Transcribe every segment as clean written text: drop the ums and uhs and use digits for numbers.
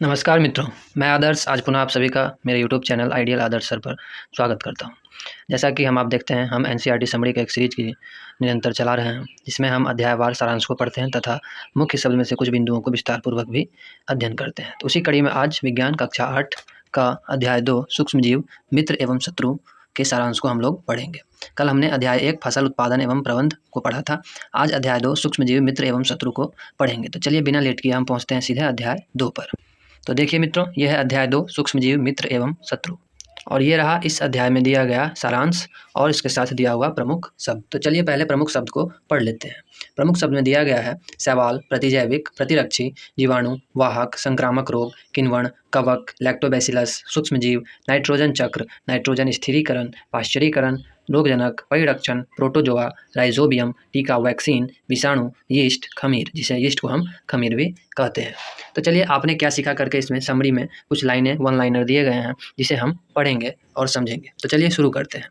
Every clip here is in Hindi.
नमस्कार मित्रों, मैं आदर्श आज पुनः आप सभी का मेरे यूट्यूब चैनल आइडियल आदर्श सर पर स्वागत करता हूं। जैसा कि आप देखते हैं, हम एनसीईआरटी समरी का एक सीरीज की निरंतर चला रहे हैं, जिसमें हम अध्यायवार सारांश को पढ़ते हैं तथा मुख्य शब्द में से कुछ बिंदुओं को विस्तारपूर्वक भी अध्ययन करते हैं। तो उसी कड़ी में आज विज्ञान कक्षा 8 का अध्याय 2 सूक्ष्मजीव मित्र एवं शत्रु के सारांश को हम लोग पढ़ेंगे। कल हमने अध्याय 1 फसल उत्पादन एवं प्रबंध को पढ़ा था। आज अध्याय 2 सूक्ष्मजीव मित्र एवं शत्रु को पढ़ेंगे। तो चलिए बिना लेट किए हम पहुँचते हैं सीधे अध्याय 2 पर। तो देखिए मित्रों, यह है अध्याय 2 सूक्ष्मजीव मित्र एवं शत्रु, और ये रहा इस अध्याय में दिया गया सारांश और इसके साथ दिया हुआ प्रमुख शब्द। तो चलिए पहले प्रमुख शब्द को पढ़ लेते हैं। प्रमुख शब्द में दिया गया है शैवाल, प्रतिजैविक, प्रतिरक्षी, जीवाणु, वाहक, संक्रामक रोग, किण्वन, कवक, लैक्टोबैसिलस, सूक्ष्मजीव, नाइट्रोजन चक्र, नाइट्रोजन स्थिरीकरण, पाश्चरीकरण, रोगजनक, परिरक्षण, प्रोटोजोआ, राइजोबियम, टीका, वैक्सीन, विषाणु, यीस्ट, खमीर, जिसे यीस्ट को हम खमीर भी कहते हैं। तो चलिए आपने क्या सीखा करके इसमें समरी में कुछ लाइनें वन लाइनर दिए गए हैं, जिसे हम पढ़ेंगे और समझेंगे। तो चलिए शुरू करते हैं।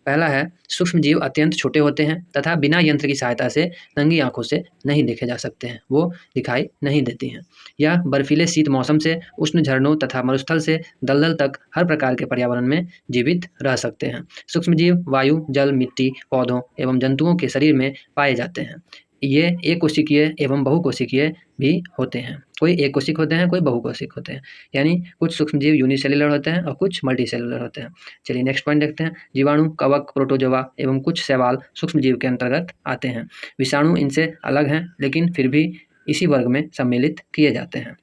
पहला है सूक्ष्मजीव अत्यंत छोटे होते हैं तथा बिना यंत्र की सहायता से नंगी आंखों से नहीं देखे जा सकते हैं, वो दिखाई नहीं देती हैं। यह बर्फीले शीत मौसम से उष्ण झरनों तथा मरुस्थल से दलदल तक हर प्रकार के पर्यावरण में जीवित रह सकते हैं। सूक्ष्मजीव वायु, जल, मिट्टी, पौधों एवं जंतुओं के शरीर में पाए जाते हैं। ये एक कोशिकीय एवं बहुकोशिकीय भी होते हैं। कोई एक कोशिक होते हैं, कोई बहुकोशिक होते हैं, यानी कुछ सूक्ष्मजीव यूनिसेलुलर होते हैं और कुछ मल्टीसेलुलर होते हैं। चलिए नेक्स्ट पॉइंट देखते हैं। जीवाणु, कवक, प्रोटोजोआ एवं कुछ शैवाल सूक्ष्मजीव के अंतर्गत आते हैं। विषाणु इनसे अलग हैं, लेकिन फिर भी इसी वर्ग में सम्मिलित किए जाते हैं।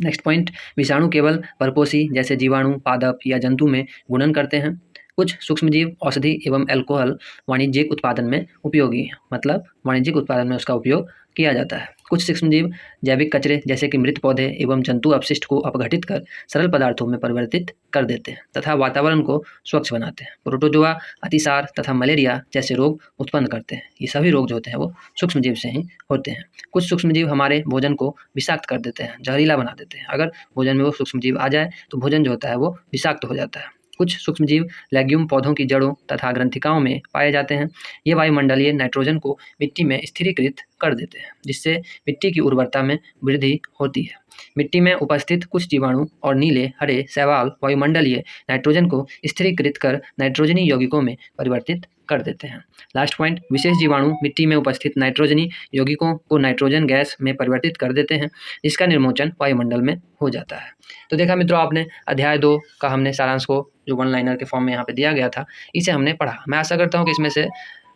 नेक्स्ट पॉइंट, विषाणु केवल परपोषी जैसे जीवाणु, पादप या जंतु में गुणन करते हैं। कुछ सूक्ष्मजीव औषधि एवं अल्कोहल वाणिज्यिक उत्पादन में उपयोगी हैं, मतलब वाणिज्यिक उत्पादन में उसका उपयोग किया जाता है। कुछ सूक्ष्मजीव जैविक कचरे जैसे कि मृत पौधे एवं जंतु अपशिष्ट को अपघटित कर सरल पदार्थों में परिवर्तित कर देते हैं तथा वातावरण को स्वच्छ बनाते हैं। प्रोटोजोआ अतिसार तथा मलेरिया जैसे रोग उत्पन्न करते हैं। ये सभी रोग जो होते हैं वो सूक्ष्मजीव से ही होते हैं। कुछ सूक्ष्मजीव हमारे भोजन को विषाक्त कर देते हैं, जहरीला बना देते हैं। अगर भोजन में वो सूक्ष्मजीव आ जाए तो भोजन जो होता है वो विषाक्त हो जाता है। कुछ सूक्ष्मजीव लेग्यूम पौधों की जड़ों तथा ग्रंथिकाओं में पाए जाते हैं। ये वायुमंडलीय नाइट्रोजन को मिट्टी में स्थिरीकृत कर देते हैं, जिससे मिट्टी की उर्वरता में वृद्धि होती है। मिट्टी में उपस्थित कुछ जीवाणु और नीले हरे शैवाल वायुमंडलीय नाइट्रोजन को स्थिरीकृत कर नाइट्रोजनी यौगिकों में परिवर्तित कर देते हैं। लास्ट पॉइंट, विशेष जीवाणु मिट्टी में उपस्थित नाइट्रोजनी यौगिकों को नाइट्रोजन गैस में परिवर्तित कर देते हैं, जिसका निर्मोचन वायुमंडल में हो जाता है। तो देखा मित्रों, आपने अध्याय 2 का हमने सारांश को जो वन लाइनर के फॉर्म में यहाँ पे दिया गया था, इसे हमने पढ़ा। मैं आशा करता हूँ कि इसमें से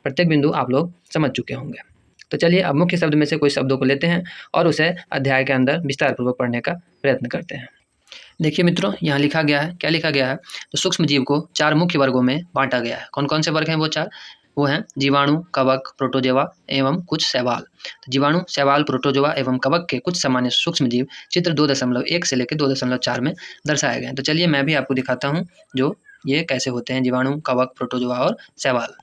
प्रत्येक बिंदु आप लोग समझ चुके होंगे। तो चलिए अब मुख्य शब्द में से कुछ शब्दों को लेते हैं और उसे अध्याय के अंदर विस्तारपूर्वक पढ़ने का प्रयत्न करते हैं। देखिए मित्रों, यहाँ लिखा गया है, क्या लिखा गया है? तो सूक्ष्म जीव को 4 मुख्य वर्गों में बांटा गया है। कौन कौन से वर्ग हैं वो 4? वो हैं जीवाणु, कवक, प्रोटोजोआ एवं कुछ शैवाल। तो जीवाणु, शैवाल, प्रोटोजोआ एवं कवक के कुछ सामान्य सूक्ष्मजीव चित्र 2.1 से लेकर 2.4 में दर्शाए गए हैं। तो चलिए मैं भी आपको दिखाता हूँ जो ये कैसे होते हैं, जीवाणु, कवक, प्रोटोजोआ और शैवाल।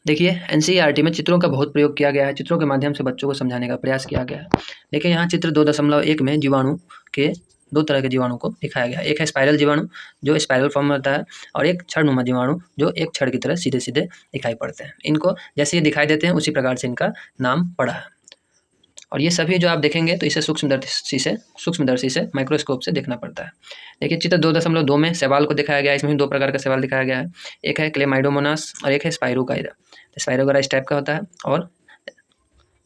देखिए एनसीईआरटी में चित्रों का बहुत प्रयोग किया गया है। चित्रों के माध्यम से बच्चों को समझाने का प्रयास किया गया है। देखिए यहाँ चित्र 2.1 में जीवाणु के 2 तरह के जीवाणु को दिखाया गया है। एक है स्पाइरल जीवाणु जो स्पाइरल फॉर्म में होता है, और एक छड़नुमा जीवाणु जो एक छड़ की तरह सीधे सीधे दिखाई पड़ते हैं। इनको जैसे ये दिखाई देते हैं उसी प्रकार से इनका नाम पड़ा है। और ये सभी जो आप देखेंगे तो इसे सूक्ष्मदर्शी से माइक्रोस्कोप से देखना पड़ता है। देखिए चित्र 2.2 में शैवाल को दिखाया गया है। इसमें भी 2 प्रकार का शैवाल दिखाया गया है। एक है क्लेमाइडोमोनास और एक है स्पाइरोगाइरा। स्पाइरोगाइरा इस टाइप का होता है और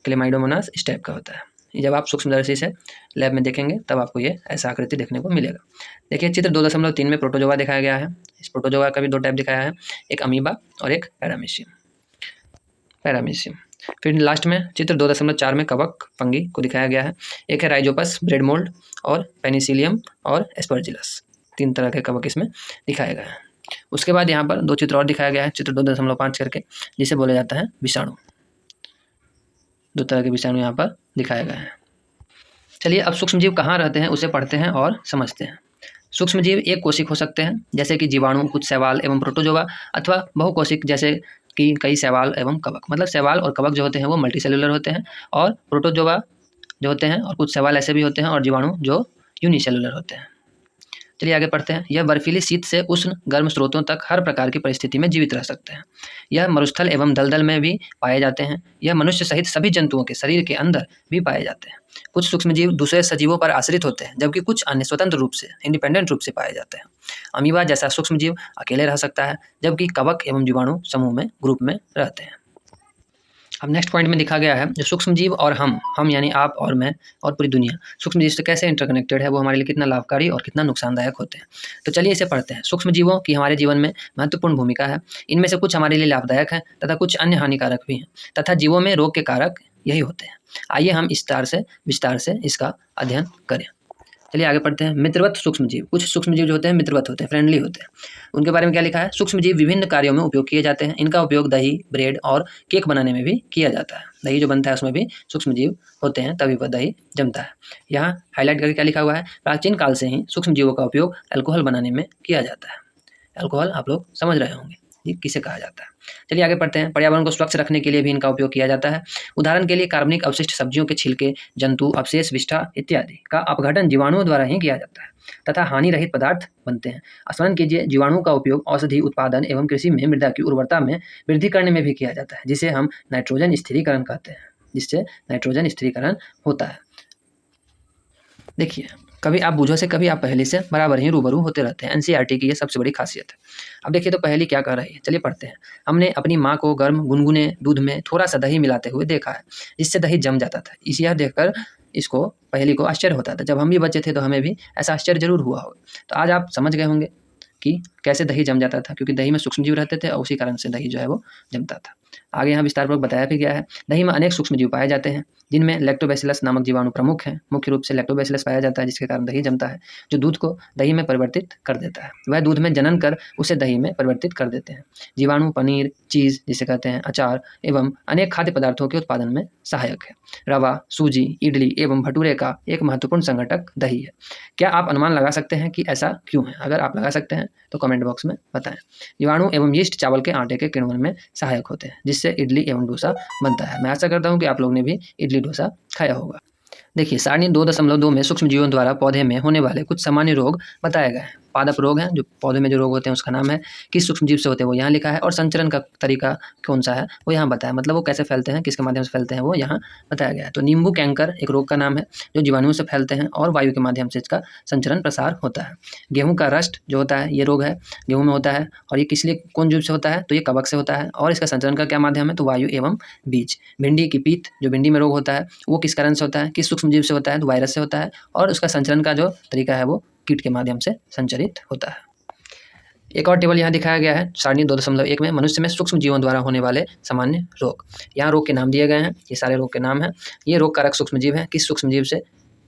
क्लेमाइडोमोनास इस टाइप का होता है। जब आप सूक्ष्मदर्शी से लैब में देखेंगे तब आपको ये ऐसा आकृति देखने को मिलेगा। देखिए चित्र 2.3 में प्रोटोजोआ दिखाया गया है। इस प्रोटोजोआ का भी 2 टाइप दिखाया है, एक अमीबा और एक पैरामीशियम। फिर लास्ट में चित्र 2.4 में कवक फंगी को दिखाया गया है। एक है राइजोपस, ब्रेड मोल्ड और पेनिसिलियम और एस्परजिलस। 3 तरह के कवक इसमें दिखाए गए हैं। उसके बाद यहाँ पर 2 चित्र और दिखाया गया है, चित्र 2.5 करके, जिसे बोला जाता है विषाणु। 2 तरह के विषाणु यहाँ पर दिखाए गए हैं। चलिए अब सूक्ष्मजीव कहाँ रहते हैं उसे पढ़ते हैं और समझते हैं। सूक्ष्मजीव एक कोशिक हो सकते हैं जैसे कि जीवाणु, कुछ शैवाल एवं प्रोटोजोआ, अथवा बहुकोशिक जैसे कि कई शैवाल एवं कवक। मतलब शैवाल और कवक जो होते हैं वो मल्टीसेलुलर होते हैं, और प्रोटोजोआ जो होते हैं और कुछ शैवाल ऐसे भी होते हैं, और जीवाणु जो यूनिसेलुलर होते हैं। चलिए आगे पढ़ते हैं। यह बर्फीली शीत से उष्ण गर्म स्रोतों तक हर प्रकार की परिस्थिति में जीवित रह सकते हैं। यह मरुस्थल एवं दलदल में भी पाए जाते हैं। यह मनुष्य सहित सभी जंतुओं के शरीर के अंदर भी पाए जाते हैं। कुछ सूक्ष्मजीव दूसरे सजीवों पर आश्रित होते हैं, जबकि कुछ अन्य स्वतंत्र रूप से इंडिपेंडेंट रूप से पाए जाते हैं। अमीबा जैसा सूक्ष्मजीव अकेले रह सकता है, जबकि कवक एवं जीवाणु समूह में ग्रुप में रहते हैं। अब नेक्स्ट पॉइंट में लिखा गया है जो सूक्ष्मजीव और हम यानी आप और मैं और पूरी दुनिया सूक्ष्मजीव से कैसे इंटरकनेक्टेड है, वो हमारे लिए कितना लाभकारी और कितना नुकसानदायक होते हैं। तो चलिए इसे पढ़ते हैं। सूक्ष्मजीवों की हमारे जीवन में महत्वपूर्ण भूमिका है। इनमें से कुछ हमारे लिए लाभदायक हैं तथा कुछ अन्य हानिकारक भी हैं, तथा जीवों में रोग के कारक यही होते हैं। आइए हम विस्तार से इसका अध्ययन करें। चलिए आगे पढ़ते हैं। मित्रवत सूक्ष्मजीव। कुछ सूक्ष्मजीव जो होते हैं मित्रवत होते हैं, फ्रेंडली होते हैं। उनके बारे में क्या लिखा है? सूक्ष्मजीव विभिन्न कार्यों में उपयोग किए जाते हैं। इनका उपयोग दही, ब्रेड और केक बनाने में भी किया जाता है। दही जो बनता है उसमें भी सूक्ष्मजीव होते हैं, तभी वह दही जमता है। यहाँ हाईलाइट करके क्या लिखा हुआ है? प्राचीन काल से ही सूक्ष्मजीवों का उपयोग अल्कोहल बनाने में किया जाता है। अल्कोहल आप लोग समझ रहे होंगे ये किसे कहा जाता है। चलिए आगे पढ़ते हैं। पर्यावरण को स्वच्छ रखने के लिए भी इनका उपयोग किया जाता है। उदाहरण के लिए कार्बनिक अवशिष्ट सब्जियों के छिलके, जंतु अवशेष, विष्ठा इत्यादि का अपघटन जीवाणुओं द्वारा ही किया जाता है तथा हानि रहित पदार्थ बनते हैं। स्मरण कीजिए, जीवाणुओं का उपयोग औषधि उत्पादन एवं कृषि में मृदा की उर्वरता में वृद्धि करने में भी किया जाता है, जिसे हम नाइट्रोजन स्थिरीकरण कहते हैं, जिससे नाइट्रोजन स्थिरीकरण होता है। देखिए, कभी आप बूझों से कभी आप पहेली से बराबर ही रूबरू होते रहते हैं। एनसीईआरटी की ये सबसे बड़ी खासियत है। अब देखिए तो पहेली क्या कह रही है, चलिए पढ़ते हैं। हमने अपनी माँ को गर्म गुनगुने दूध में थोड़ा सा दही मिलाते हुए देखा है, जिससे दही जम जाता था। इस यह देखकर इसको पहेली को आश्चर्य होता था। जब हम भी बच्चे थे तो हमें भी ऐसा आश्चर्य जरूर हुआ होगा। तो आज आप समझ गए होंगे कि कैसे दही जम जाता था, क्योंकि दही में सूक्ष्मजीव रहते थे और उसी कारण से दही जो है वो जमता था। आगे यहाँ विस्तारपूर्वक बताया भी गया है। दही में अनेक सूक्ष्मजीव पाए जाते हैं, जिनमें लैक्टोबैसिलस नामक जीवाणु प्रमुख है। मुख्य रूप से लैक्टोबैसिलस पाया जाता है, जिसके कारण दही जमता है, जो दूध को दही में परिवर्तित कर देता है। वह दूध में जनन कर उसे दही में परिवर्तित कर देते हैं। जीवाणु पनीर, चीज़ जिसे कहते हैं, अचार एवं अनेक खाद्य पदार्थों के उत्पादन में सहायक है। रवा, सूजी, इडली एवं भटूरे का एक महत्वपूर्ण संघटक दही है। क्या आप अनुमान लगा सकते हैं कि ऐसा क्यों है? अगर आप लगा सकते हैं तो कमेंट बॉक्स में बताएं। जीवाणु एवं यीस्ट चावल के आटे के किण्वन में सहायक होते हैं, जिससे इडली एवं डोसा बनता है। मैं आशा करता हूँ कि आप लोग ने भी इडली डोसा खाया होगा। देखिए, सारणी 2.2 में सूक्ष्मजीवों द्वारा पौधे में होने वाले कुछ सामान्य रोग बताए गए हैं। पादप रोग हैं, जो पौधे में जो रोग होते हैं उसका नाम है। किस सूक्ष्मजीव से होते हैं वो यहाँ लिखा है, और संचरण का तरीका कौन सा है वो यहाँ बताया, मतलब वो कैसे फैलते हैं, किसके माध्यम से फैलते हैं वो यहाँ बताया गया है। तो नींबू कैंकर एक रोग का नाम है, जो जीवाणुओं से फैलते हैं और वायु के माध्यम से इसका संचरण प्रसार होता है। गेहूँ का रस्ट जो होता है ये रोग है, गेहूँ में होता है, और ये किस लिए कौन जीव से होता है? तो ये कवक से होता है, और इसका संचरण का क्या माध्यम है? तो वायु एवं बीज। भिंडी की पीत, जो भिंडी में रोग होता है, वो किस कारण से होता है, किस सूक्ष्मजीव से होता है? तो वायरस से होता है, और उसका संचरण का जो तरीका है वो कीट के माध्यम से संचरित होता है। एक और टेबल यहाँ दिखाया गया है सारणी 2.1 में, मनुष्य में सूक्ष्म जीवों द्वारा होने वाले सामान्य रोग। यहाँ रोग के नाम दिए गए हैं, ये सारे रोग के नाम हैं। ये रोग कारक सूक्ष्मजीव हैं, किस सूक्ष्मजीव से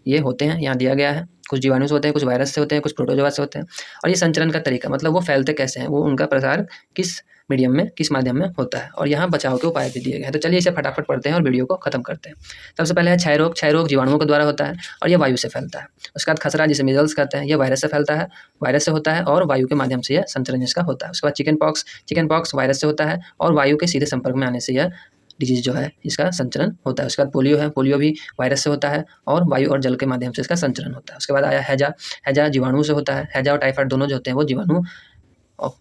ये होते हैं यहाँ दिया गया है। कुछ जीवाणु से होते हैं, कुछ वायरस से होते हैं, कुछ प्रोटोजोआ से होते हैं। और ये संचरण का तरीका, मतलब वो फैलते कैसे हैं, वो उनका प्रसार किस मीडियम में, किस माध्यम में होता है। और यहाँ बचाव के उपाय भी दिए गए हैं। तो चलिए इसे फटाफट पढ़ते हैं और वीडियो को खत्म करते हैं। सबसे पहले है क्षय रोग। क्षय रोग जीवाणुओं के द्वारा होता है और यह वायु से फैलता है। उसके बाद खसरा, जिसे मीजल्स कहते हैं, यह वायरस से फैलता है, वायरस से होता है और वायु के माध्यम से यह संचरण इसका होता है। उसके बाद chicken pox. Chicken pox virus से होता है और वायु के सीधे संपर्क में आने से यह डिजीज जो है इसका संचरण होता है। उसके बाद पोलियो है, पोलियो भी वायरस से होता है और वायु और जल के माध्यम से इसका संचरण होता है। उसके बाद आया हैजा। हैजा जीवाणु से होता है। हैजा और टाइफाइड दोनों जो होते हैं वो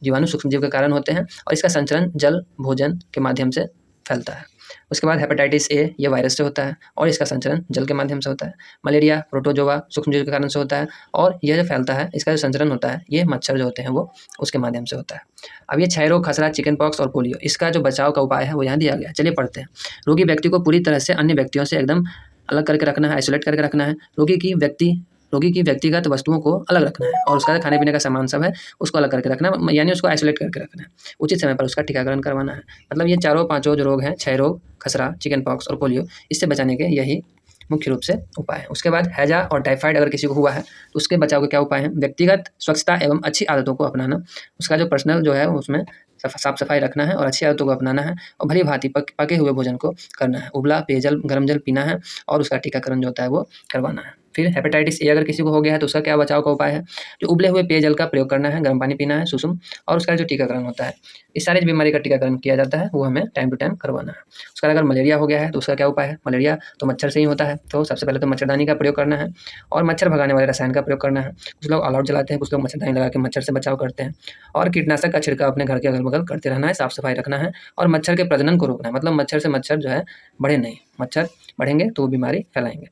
जीवाणु सूक्ष्मजीव के कारण होते हैं और इसका संचरण जल भोजन के माध्यम से फैलता है। उसके बाद हेपेटाइटिस ए, ये वायरस से होता है और इसका संचरण जल के माध्यम से होता है। मलेरिया प्रोटोजोआ सूक्ष्मजीव के कारण से होता है और यह जो फैलता है इसका जो संचरण होता है ये मच्छर जो होते हैं वो उसके माध्यम से होता है। अब ये क्षय रोग, खसरा, चिकन पॉक्स और पोलियो, इसका जो बचाव का उपाय है वो यहाँ दिया गया है। चलिए पढ़ते हैं। रोगी व्यक्ति को पूरी तरह से अन्य व्यक्तियों से एकदम अलग करके रखना है, आइसोलेट करके रखना है। रोगी की व्यक्तिगत वस्तुओं को अलग रखना है और उसका खाने पीने का सामान सब है उसको अलग करके रखना है, यानी उसको आइसोलेट करके रखना है। उचित समय पर उसका टीकाकरण करवाना है। मतलब ये चारों पांचों जो रोग हैं, क्षय रोग, खसरा, चिकन पॉक्स और पोलियो, इससे बचाने के यही मुख्य रूप से उपाय है। उसके बाद हैजा और टाइफाइड अगर किसी को हुआ है तो उसके बचाव के क्या उपाय हैं? व्यक्तिगत स्वच्छता एवं अच्छी आदतों को अपनाना। उसका जो पर्सनल जो है उसमें साफ सफाई रखना है और अच्छी आदतों को अपनाना है और भली भांति पके हुए भोजन को करना है। उबला पेयजल, गर्म जल पीना है और उसका टीकाकरण जो होता है वो करवाना है। फिर हेपेटाइटिस ए अगर किसी को हो गया है तो उसका क्या बचाव का उपाय है? जो उबले हुए पेयजल का प्रयोग करना है, गर्म पानी पीना है, सुसुम और उसका जो टीकाकरण होता है। इस सारी बीमारी का टीकाकरण किया जाता है, वो हमें टाइम टू टाइम करवाना है। उसके बाद अगर मलेरिया हो गया है तो उसका क्या उपाय है? मलेरिया तो मच्छर से ही होता है, तो सबसे पहले तो मच्छरदानी का प्रयोग करना है और मच्छर भगाने वाले रसायन का प्रयोग करना है। कुछ लोग ऑल आउट जलाते हैं, कुछ लोग मच्छरदानी लगा के मच्छर से बचाव करते हैं और कीटनाशक का छिड़काव अपने घर के अगल-बगल करते रहना है, साफ-सफाई रखना है और मच्छर के प्रजनन को रोकना है। मतलब मच्छर से मच्छर जो है बढ़े नहीं, मच्छर बढ़ेंगे तो वो बीमारी फैलाएँगे।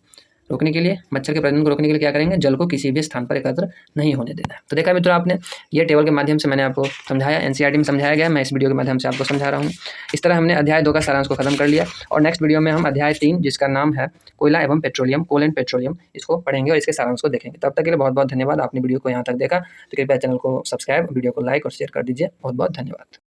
रोकने के लिए मच्छर के प्रजनन को रोकने के लिए क्या करेंगे? जल को किसी भी स्थान पर एकत्र नहीं होने देना है। तो देखा मित्रों आपने, ये टेबल के माध्यम से मैंने आपको समझाया, एनसीईआरटी में समझाया गया, मैं इस वीडियो के माध्यम से आपको समझा रहा हूँ। इस तरह हमने अध्याय 2 का सारांश को खत्म कर लिया और नेक्स्ट वीडियो में हम अध्याय 3 जिसका नाम है कोयला एवं पेट्रोलियम, कोल एंड पेट्रोलियम, इसको पढ़ेंगे और इसके सारांश को देखेंगे। तब तक के लिए बहुत-बहुत धन्यवाद। आपने वीडियो को यहाँ तक देखा तो कृपया चैनल को सब्सक्राइब, वीडियो को लाइक और शेयर कर दीजिए। बहुत-बहुत धन्यवाद।